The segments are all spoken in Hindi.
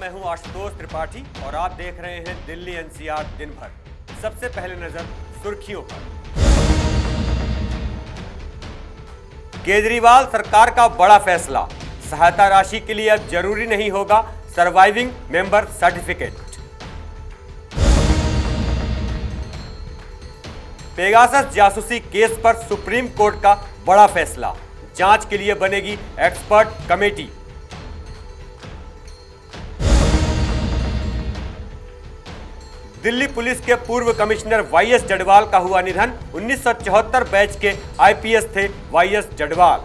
मैं हूं आशुतोष त्रिपाठी और आप देख रहे हैं दिल्ली एनसीआर दिन भर। सबसे पहले नजर सुर्खियों पर। केजरीवाल सरकार का बड़ा फैसला, सहायता राशि के लिए अब जरूरी नहीं होगा सर्वाइविंग मेंबर सर्टिफिकेट। पेगासस जासूसी केस पर सुप्रीम कोर्ट का बड़ा फैसला, जांच के लिए बनेगी एक्सपर्ट कमेटी। दिल्ली पुलिस के पूर्व कमिश्नर वाईएस जड़वाल का हुआ निधन। 1974 बैच के आईपीएस थे वाईएस जड़वाल।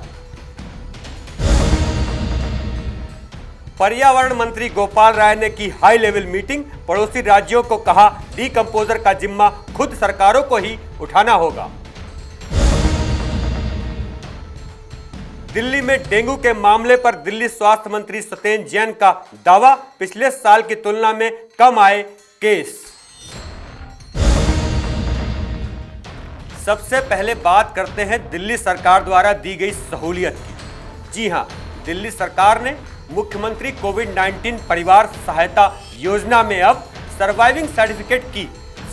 पर्यावरण मंत्री गोपाल राय ने की हाई लेवल मीटिंग। पड़ोसी राज्यों को कहा डीकंपोजर का जिम्मा खुद सरकारों को ही उठाना होगा। दिल्ली में डेंगू के मामले पर दिल्ली स्वास्थ्य मंत्री सत्येंद्र जैन का दावा, पिछले साल की तुलना में कम आए केस। सबसे पहले बात करते हैं दिल्ली सरकार द्वारा दी गई सहूलियत की। जी हां, दिल्ली सरकार ने मुख्यमंत्री कोविड-19 परिवार सहायता योजना में अब सर्वाइविंग सर्टिफिकेट की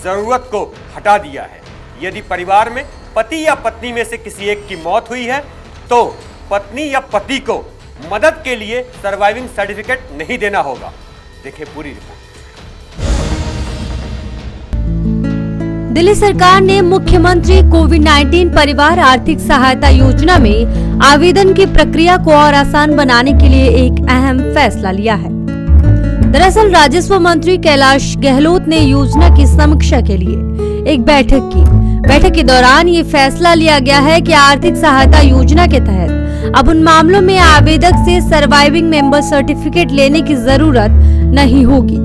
जरूरत को हटा दिया है। यदि परिवार में पति या पत्नी में से किसी एक की मौत हुई है तो पत्नी या पति को मदद के लिए सर्वाइविंग सर्टिफिकेट नहीं देना होगा। देखें पूरी रिपोर्ट। दिल्ली सरकार ने मुख्यमंत्री कोविड-19 परिवार आर्थिक सहायता योजना में आवेदन की प्रक्रिया को और आसान बनाने के लिए एक अहम फैसला लिया है। दरअसल राजस्व मंत्री कैलाश गहलोत ने योजना की समीक्षा के लिए एक बैठक की। बैठक के दौरान ये फैसला लिया गया है कि आर्थिक सहायता योजना के तहत अब उन मामलों में आवेदक से सर्वाइविंग मेंबर सर्टिफिकेट लेने की जरूरत नहीं होगी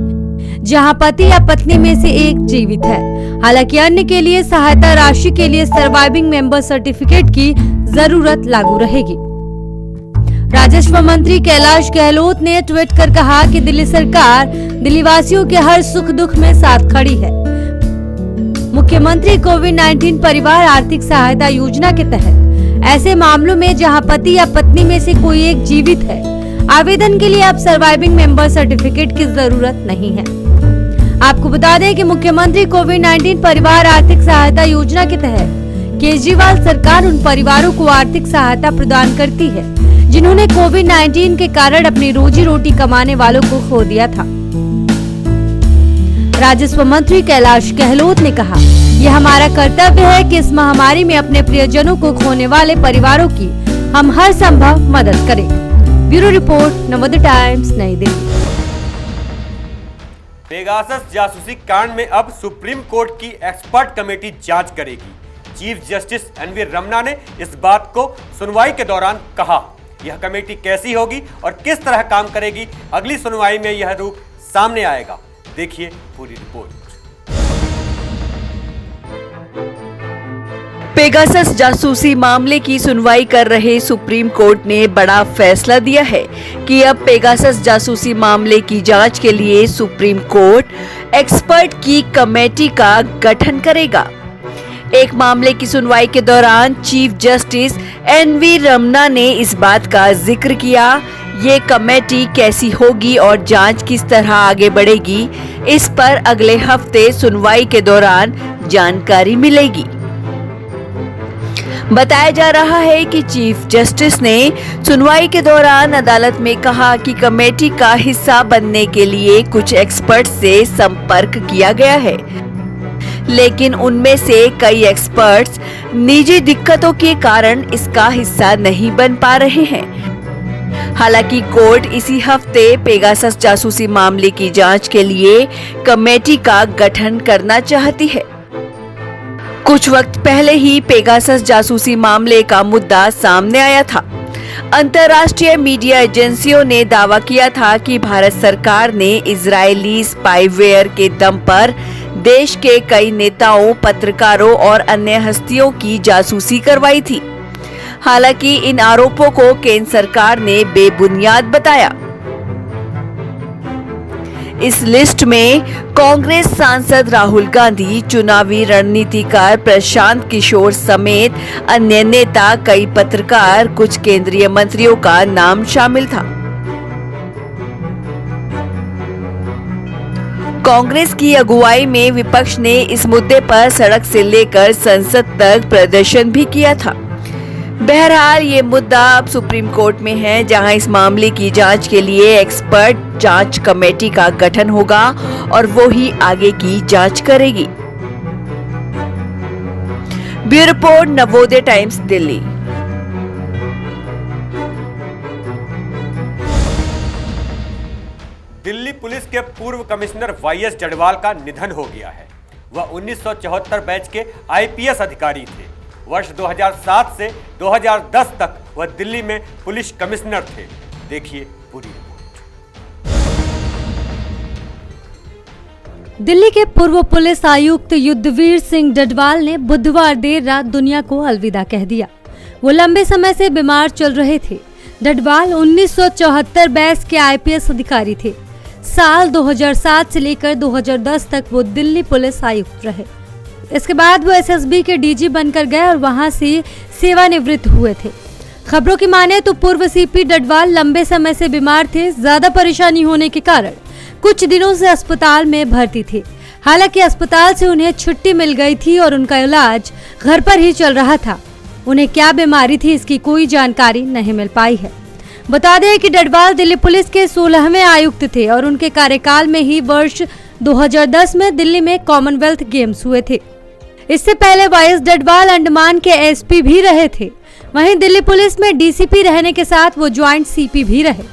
जहां पति या पत्नी में से एक जीवित है। हालांकि अन्य के लिए सहायता राशि के लिए सर्वाइविंग मेंबर सर्टिफिकेट की जरूरत लागू रहेगी। राजस्व मंत्री कैलाश गहलोत ने ट्वीट कर कहा कि दिल्ली सरकार दिल्ली वासियों के हर सुख दुख में साथ खड़ी है। मुख्यमंत्री कोविड-19 परिवार आर्थिक सहायता योजना के तहत ऐसे मामलों में जहां पति या पत्नी में से कोई एक जीवित है, आवेदन के लिए अब सर्वाइविंग मेंबर सर्टिफिकेट की जरूरत नहीं है। आपको बता दें कि मुख्यमंत्री कोविड-19 परिवार आर्थिक सहायता योजना के तहत केजरीवाल सरकार उन परिवारों को आर्थिक सहायता प्रदान करती है जिन्होंने कोविड-19 के कारण अपनी रोजी रोटी कमाने वालों को खो दिया था। राजस्व मंत्री कैलाश गहलोत ने कहा, यह हमारा कर्तव्य है कि इस महामारी में अपने प्रियजनों को खोने वाले परिवारों की हम हर संभव मदद करें। ब्यूरो रिपोर्ट, नवोदय टाइम्स, नई दिल्ली। पेगासस जासूसी कांड में अब सुप्रीम कोर्ट की एक्सपर्ट कमेटी जांच करेगी। चीफ जस्टिस एनवी रमन्ना ने इस बात को सुनवाई के दौरान कहा। यह कमेटी कैसी होगी और किस तरह काम करेगी, अगली सुनवाई में यह रूप सामने आएगा। देखिए पूरी रिपोर्ट। पेगासस जासूसी मामले की सुनवाई कर रहे सुप्रीम कोर्ट ने बड़ा फैसला दिया है कि अब पेगासस जासूसी मामले की जांच के लिए सुप्रीम कोर्ट एक्सपर्ट की कमेटी का गठन करेगा। एक मामले की सुनवाई के दौरान चीफ जस्टिस एनवी रमन्ना ने इस बात का जिक्र किया। ये कमेटी कैसी होगी और जांच किस तरह आगे बढ़ेगी, इस पर अगले हफ्ते सुनवाई के दौरान जानकारी मिलेगी। बताया जा रहा है कि चीफ जस्टिस ने सुनवाई के दौरान अदालत में कहा कि कमेटी का हिस्सा बनने के लिए कुछ एक्सपर्ट से संपर्क किया गया है, लेकिन उनमें से कई एक्सपर्ट्स निजी दिक्कतों के कारण इसका हिस्सा नहीं बन पा रहे हैं। हालांकि कोर्ट इसी हफ्ते पेगासस जासूसी मामले की जांच के लिए कमेटी का गठन करना चाहती है। कुछ वक्त पहले ही पेगासस जासूसी मामले का मुद्दा सामने आया था। अंतर्राष्ट्रीय मीडिया एजेंसियों ने दावा किया था कि भारत सरकार ने इजरायली स्पाईवेयर के दम पर देश के कई नेताओं, पत्रकारों और अन्य हस्तियों की जासूसी करवाई थी। हालांकि इन आरोपों को केंद्र सरकार ने बेबुनियाद बताया। इस लिस्ट में कांग्रेस सांसद राहुल गांधी, चुनावी रणनीतिकार प्रशांत किशोर समेत अन्य नेता, कई पत्रकार, कुछ केंद्रीय मंत्रियों का नाम शामिल था। कांग्रेस की अगुवाई में विपक्ष ने इस मुद्दे पर सड़क से लेकर संसद तक प्रदर्शन भी किया था। बहरहाल ये मुद्दा अब सुप्रीम कोर्ट में है, जहां इस मामले की जांच के लिए एक्सपर्ट जांच कमेटी का गठन होगा और वो ही आगे की जांच करेगी। Bureau report, Navodaya times, Delhi. Delhi police के पूर्व कमिश्नर वाईएस जड़वाल का निधन हो गया है। वह 1974 बैच के आईपीएस अधिकारी थे। वर्ष 2007 से 2010 तक वह दिल्ली में पुलिस कमिश्नर थे। देखिए पूरी रिपोर्ट। दिल्ली के पूर्व पुलिस आयुक्त युद्धवीर सिंह डडवाल ने बुधवार देर रात दुनिया को अलविदा कह दिया। वो लंबे समय से बीमार चल रहे थे। डडवाल 1974 बैच के आईपीएस अधिकारी थे। साल 2007 से लेकर 2010 तक वो दिल्ली पुलिस आयुक्त रहे। इसके बाद वो एसएसबी के डीजी बनकर गए और वहां से सेवानिवृत्त हुए थे। खबरों की माने तो पूर्व सीपी डडवाल लंबे समय से बीमार थे। ज्यादा परेशानी होने के कारण कुछ दिनों से अस्पताल में भर्ती थे। हालांकि अस्पताल से उन्हें छुट्टी मिल गई थी और उनका इलाज घर पर ही चल रहा था। उन्हें क्या बीमारी थी, इसकी कोई जानकारी नहीं मिल पाई है। बता दें कि डडवाल दिल्ली पुलिस के 16वें आयुक्त थे और उनके कार्यकाल में ही वर्ष 2010 में दिल्ली में कॉमनवेल्थ गेम्स हुए थे। इससे पहले वाईएस डडवाल अंडमान के एसपी भी रहे थे। वहीं दिल्ली पुलिस में डीसीपी रहने के साथ वो ज्वाइंट सीपी भी रहे।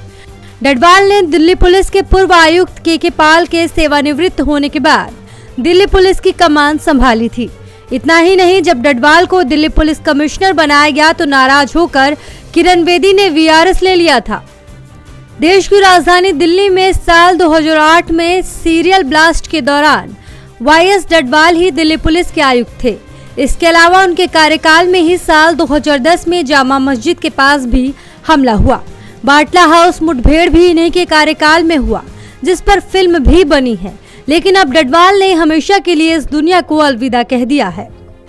डडवाल ने दिल्ली पुलिस के पूर्व आयुक्त के पाल के सेवानिवृत्त होने के बाद दिल्ली पुलिस की कमान संभाली थी। इतना ही नहीं, जब डडवाल को दिल्ली पुलिस कमिश्नर बनाया गया तो नाराज होकर किरण बेदी ने वीआरएस ले लिया था। देश की राजधानी दिल्ली में साल 2008 में सीरियल ब्लास्ट के दौरान वाईएस डडवाल ही दिल्ली पुलिस के आयुक्त थे। इसके अलावा उनके कार्यकाल में ही साल 2010 में जामा मस्जिद के पास भी हमला हुआ। बाटला हाउस मुठभेड़ भी इन्हीं के कार्यकाल में हुआ, जिस पर फिल्म भी बनी है। लेकिन अब डडवाल ने हमेशा के लिए इस दुनिया को अलविदा कह दिया है।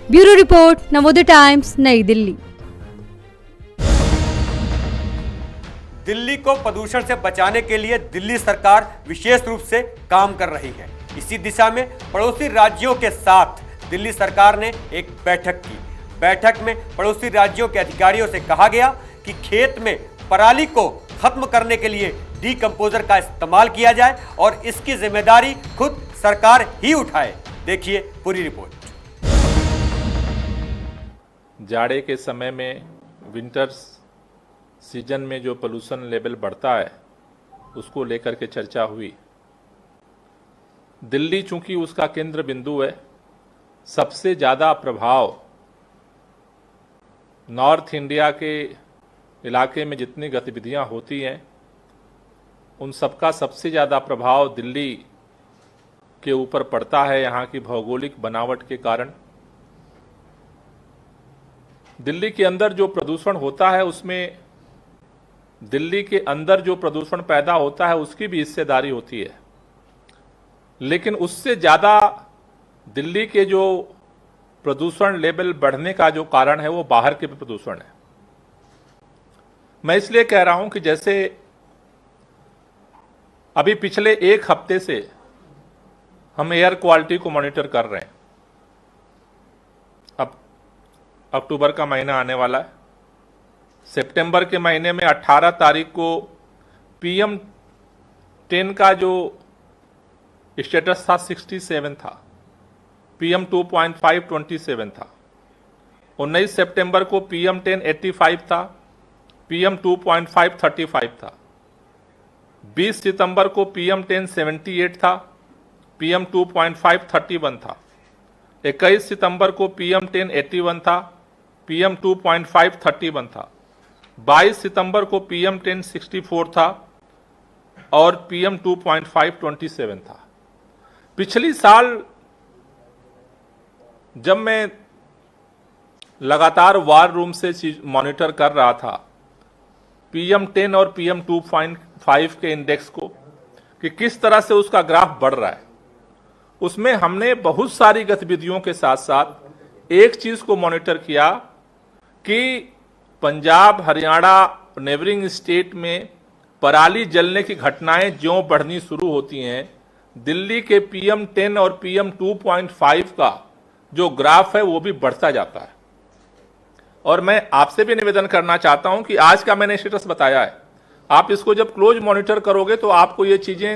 ब्यूरो रिपोर्ट, नवोदय टाइम्स, नई दिल्ली। दिल्ली को प्रदूषण से बचाने के लिए दिल्ली सरकार विशेष रूप से काम कर रही है। इसी दिशा में पड़ोसी राज्यों के साथ दिल्ली सरकार ने एक बैठक की। बैठक में पड़ोसी राज्यों के अधिकारियों से कहा गया कि खेत में पराली को खत्म करने के लिए डीकंपोजर का इस्तेमाल किया जाए और इसकी जिम्मेदारी खुद सरकार ही उठाए। देखिए पूरी रिपोर्ट। जाड़े के समय में विंटर सीजन में जो पोल्यूशन लेवल बढ़ता है उसको लेकर के चर्चा हुई। दिल्ली चूंकि उसका केंद्र बिंदु है, सबसे ज़्यादा प्रभाव नॉर्थ इंडिया के इलाके में जितनी गतिविधियां होती हैं उन सबका सबसे ज़्यादा प्रभाव दिल्ली के ऊपर पड़ता है। यहाँ की भौगोलिक बनावट के कारण दिल्ली के अंदर जो प्रदूषण होता है उसमें दिल्ली के अंदर जो प्रदूषण पैदा होता है उसकी भी हिस्सेदारी होती है, लेकिन उससे ज़्यादा दिल्ली के जो प्रदूषण लेवल बढ़ने का जो कारण है वो बाहर के प्रदूषण है। मैं इसलिए कह रहा हूं कि जैसे अभी पिछले एक हफ्ते से हम एयर क्वालिटी को मॉनिटर कर रहे हैं। अब अक्टूबर का महीना आने वाला है। सितंबर के महीने में 18 तारीख को PM10 का जो स्टेटस था 67 था, PM2.5 27 था। 19 सितंबर को PM10 85 था, PM2.5 35 था। 20 सितंबर को PM10 78 था, PM2.5 31 था। 21 सितंबर को PM10 81 था, PM2.5 31 था। 22 सितंबर को PM10 64 था और PM2.5 27 था। पिछली साल जब मैं लगातार वार रूम से मॉनिटर कर रहा था PM10 और PM2.5 के इंडेक्स को कि किस तरह से उसका ग्राफ बढ़ रहा है, उसमें हमने बहुत सारी गतिविधियों के साथ साथ एक चीज को मॉनिटर किया कि पंजाब, हरियाणा, नेबरिंग स्टेट में पराली जलने की घटनाएं ज्यों बढ़नी शुरू होती हैं दिल्ली के PM 10 और PM 2.5 का जो ग्राफ है वो भी बढ़ता जाता है। और मैं आपसे भी निवेदन करना चाहता हूं कि आज का मैंने स्टेटस बताया है, आप इसको जब क्लोज मॉनिटर करोगे तो आपको ये चीजें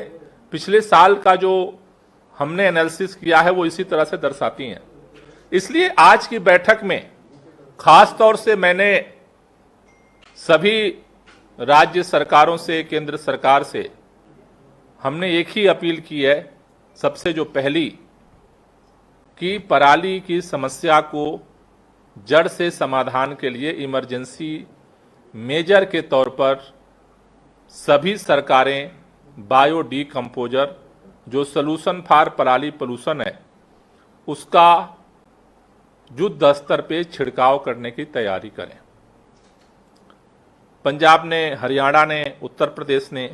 पिछले साल का जो हमने एनालिसिस किया है वो इसी तरह से दर्शाती हैं। इसलिए आज की बैठक में खास तौर से मैंने सभी राज्य सरकारों से, केंद्र सरकार से हमने एक ही अपील की है, सबसे जो पहली कि पराली की समस्या को जड़ से समाधान के लिए इमरजेंसी मेजर के तौर पर सभी सरकारें बायो डीकंपोजर जो सॉल्यूशन फॉर पराली पोल्यूशन है उसका युद्ध स्तर पे छिड़काव करने की तैयारी करें। पंजाब ने, हरियाणा ने, उत्तर प्रदेश ने,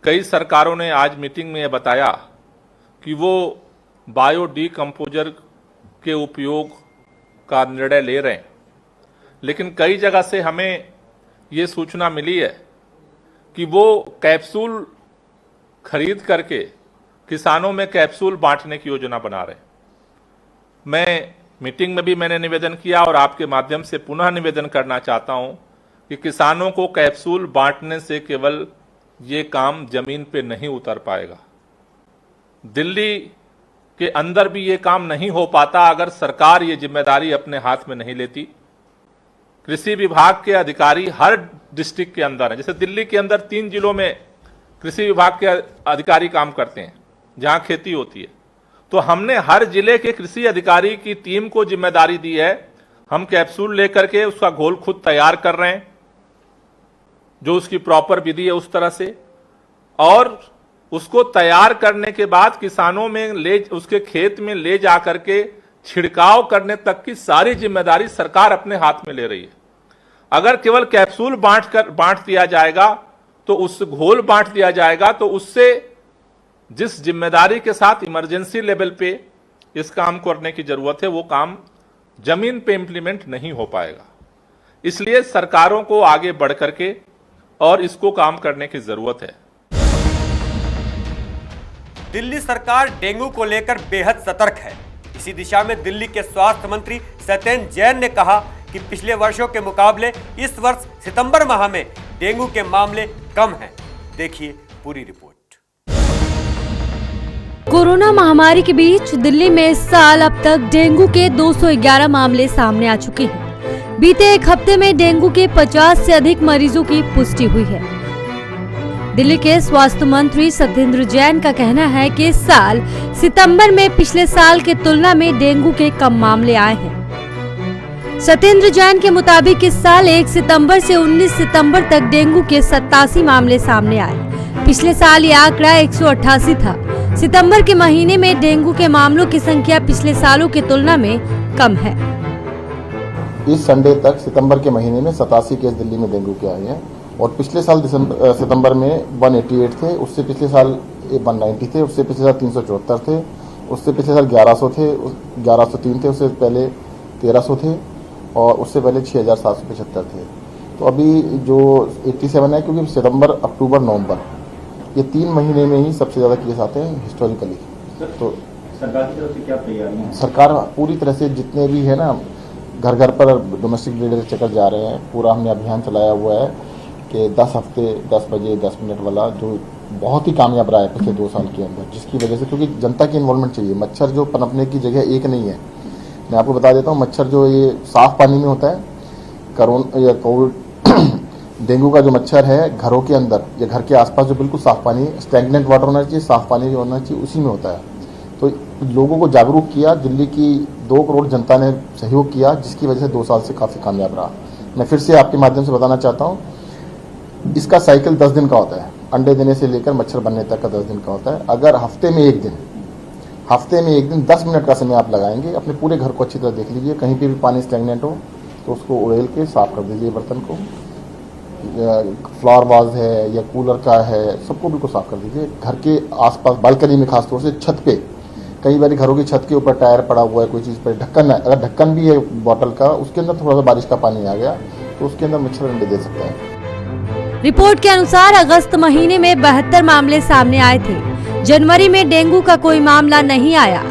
कई सरकारों ने आज मीटिंग में यह बताया कि वो बायो डीकंपोजर के उपयोग का निर्णय ले रहे हैं। लेकिन कई जगह से हमें ये सूचना मिली है कि वो कैप्सूल खरीद करके किसानों में कैप्सूल बांटने की योजना बना रहे हैं। मैं मीटिंग में भी मैंने निवेदन किया और आपके माध्यम से पुनः निवेदन करना चाहता हूं कि किसानों को कैप्सूल बांटने से केवल ये काम जमीन पे नहीं उतर पाएगा। दिल्ली के अंदर भी ये काम नहीं हो पाता अगर सरकार ये जिम्मेदारी अपने हाथ में नहीं लेती। कृषि विभाग के अधिकारी हर डिस्ट्रिक्ट के अंदर हैं। जैसे दिल्ली के अंदर 3 जिलों में कृषि विभाग के अधिकारी काम करते हैं जहां खेती होती है, तो हमने हर जिले के कृषि अधिकारी की टीम को जिम्मेदारी दी है। हम कैप्सूल लेकर के उसका घोल खुद तैयार कर रहे हैं, जो उसकी प्रॉपर विधि है उस तरह से, और उसको तैयार करने के बाद किसानों में उसके खेत में ले जा करके छिड़काव करने तक की सारी जिम्मेदारी सरकार अपने हाथ में ले रही है। अगर केवल कैप्सूल बांट दिया जाएगा तो उस घोल बांट दिया जाएगा तो उससे जिस जिम्मेदारी के साथ इमरजेंसी लेवल पे इस काम करने की जरूरत है वो काम जमीन पे इंप्लीमेंट नहीं हो पाएगा। इसलिए सरकारों को आगे बढ़ करके और इसको काम करने की जरूरत है। दिल्ली सरकार डेंगू को लेकर बेहद सतर्क है। इसी दिशा में दिल्ली के स्वास्थ्य मंत्री सत्येंद्र जैन ने कहा कि पिछले वर्षों के मुकाबले इस वर्ष सितंबर माह में डेंगू के मामले कम हैं। देखिए पूरी रिपोर्ट। कोरोना महामारी के बीच दिल्ली में इस साल अब तक डेंगू के 211 मामले सामने आ चुके हैं। बीते एक हफ्ते में डेंगू के 50 से अधिक मरीजों की पुष्टि हुई है। दिल्ली के स्वास्थ्य मंत्री सत्येंद्र जैन का कहना है कि इस साल सितंबर में पिछले साल के तुलना में डेंगू के कम मामले आए हैं। सत्येंद्र जैन के मुताबिक इस साल 1 सितंबर से 19 सितंबर तक डेंगू के 87 मामले सामने आए। पिछले साल ये आंकड़ा 188 था। सितंबर के महीने में डेंगू के मामलों की संख्या पिछले सालों की तुलना में कम है। इस संडे तक सितंबर के महीने में 87 केस दिल्ली में डेंगू के आए हैं और पिछले साल सितंबर में 188 थे, उससे पिछले साल 190 थे, उससे पिछले साल 374 थे, उससे पिछले साल 1100 थे, 1103 थे, उससे पहले 1300 थे और उससे पहले 6775 थे। तो अभी जो 87 है, क्योंकि सितंबर, अक्टूबर, नवंबर ये 3 महीने में ही सबसे ज़्यादा केस आते हैं हिस्टोरिकली। तो सरकार की तरफ से क्या तैयारियां हैं? सरकार पूरी तरह से जितने भी है ना घर घर पर डोमेस्टिक ब्रीडर चेकर जा रहे हैं। पूरा हमने अभियान चलाया हुआ है कि 10 हफ्ते 10 बजे 10 मिनट वाला, जो बहुत ही कामयाब रहा है पिछले 2 साल के अंदर, जिसकी वजह से, क्योंकि जनता की इन्वॉल्वमेंट चाहिए। मच्छर जो पनपने की जगह एक नहीं है। मैं आपको बता देता हूँ, मच्छर जो ये साफ पानी में होता है, कोविड डेंगू का जो मच्छर है घरों के अंदर या घर के आसपास जो बिल्कुल साफ पानी, स्टैग्नेंट वाटर होना चाहिए, साफ पानी जो होना चाहिए, उसी में होता है। तो लोगों को जागरूक किया, दिल्ली की 2 करोड़ जनता ने सहयोग किया, जिसकी वजह से 2 साल से काफ़ी कामयाब रहा। मैं फिर से आपके माध्यम से बताना चाहता हूँ, इसका साइकिल 10 दिन का होता है। अंडे देने से लेकर मच्छर बनने तक का 10 दिन का होता है। अगर हफ्ते में एक दिन 10 मिनट का समय आप लगाएंगे, अपने पूरे घर को अच्छी तरह देख लीजिए, कहीं पे भी पानी स्टैग्नेंट हो तो उसको उड़ेल के साफ कर दीजिए। बर्तन को, फ्लावर वाज है या कूलर का है, सबको बिल्कुल साफ कर दीजिए। घर के आसपास बालकनी में, खासतौर से छत पे, कई बार घरों की छत के ऊपर टायर पड़ा हुआ है, कोई चीज़ पर ढक्कन है, अगर ढक्कन भी है बॉटल का, उसके अंदर थोड़ा सा बारिश का पानी आ गया तो उसके अंदर मच्छर अंडे दे सकता है। रिपोर्ट के अनुसार अगस्त महीने में 72 मामले सामने आए थे। जनवरी में डेंगू का कोई मामला नहीं आया,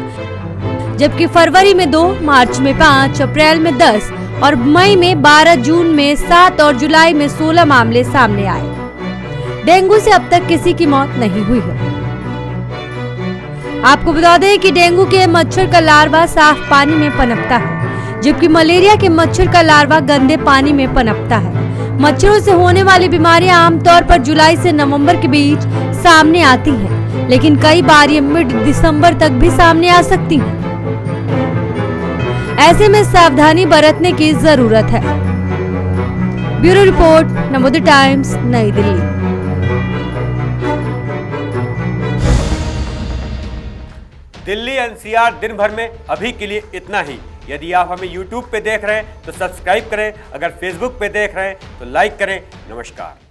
जबकि फरवरी में 2, मार्च में 5, अप्रैल में 10 और मई में 12, जून में 7 और जुलाई में 16 मामले सामने आए। डेंगू से अब तक किसी की मौत नहीं हुई है। आपको बता दें कि डेंगू के मच्छर का लार्वा साफ पानी में पनपता है, जबकि मलेरिया के मच्छर का लार्वा गंदे पानी में पनपता है। मच्छरों से होने वाली बीमारियां आमतौर पर जुलाई से नवंबर के बीच सामने आती हैं, लेकिन कई बार ये मिड दिसंबर तक भी सामने आ सकती हैं। ऐसे में सावधानी बरतने की जरूरत है। ब्यूरो रिपोर्ट, नवोदय टाइम्स, नई दिल्ली। दिल्ली एनसीआर दिन भर में अभी के लिए इतना ही। यदि आप हमें YouTube पे देख रहे हैं तो सब्सक्राइब करें, अगर Facebook पे देख रहे हैं तो लाइक करें। नमस्कार।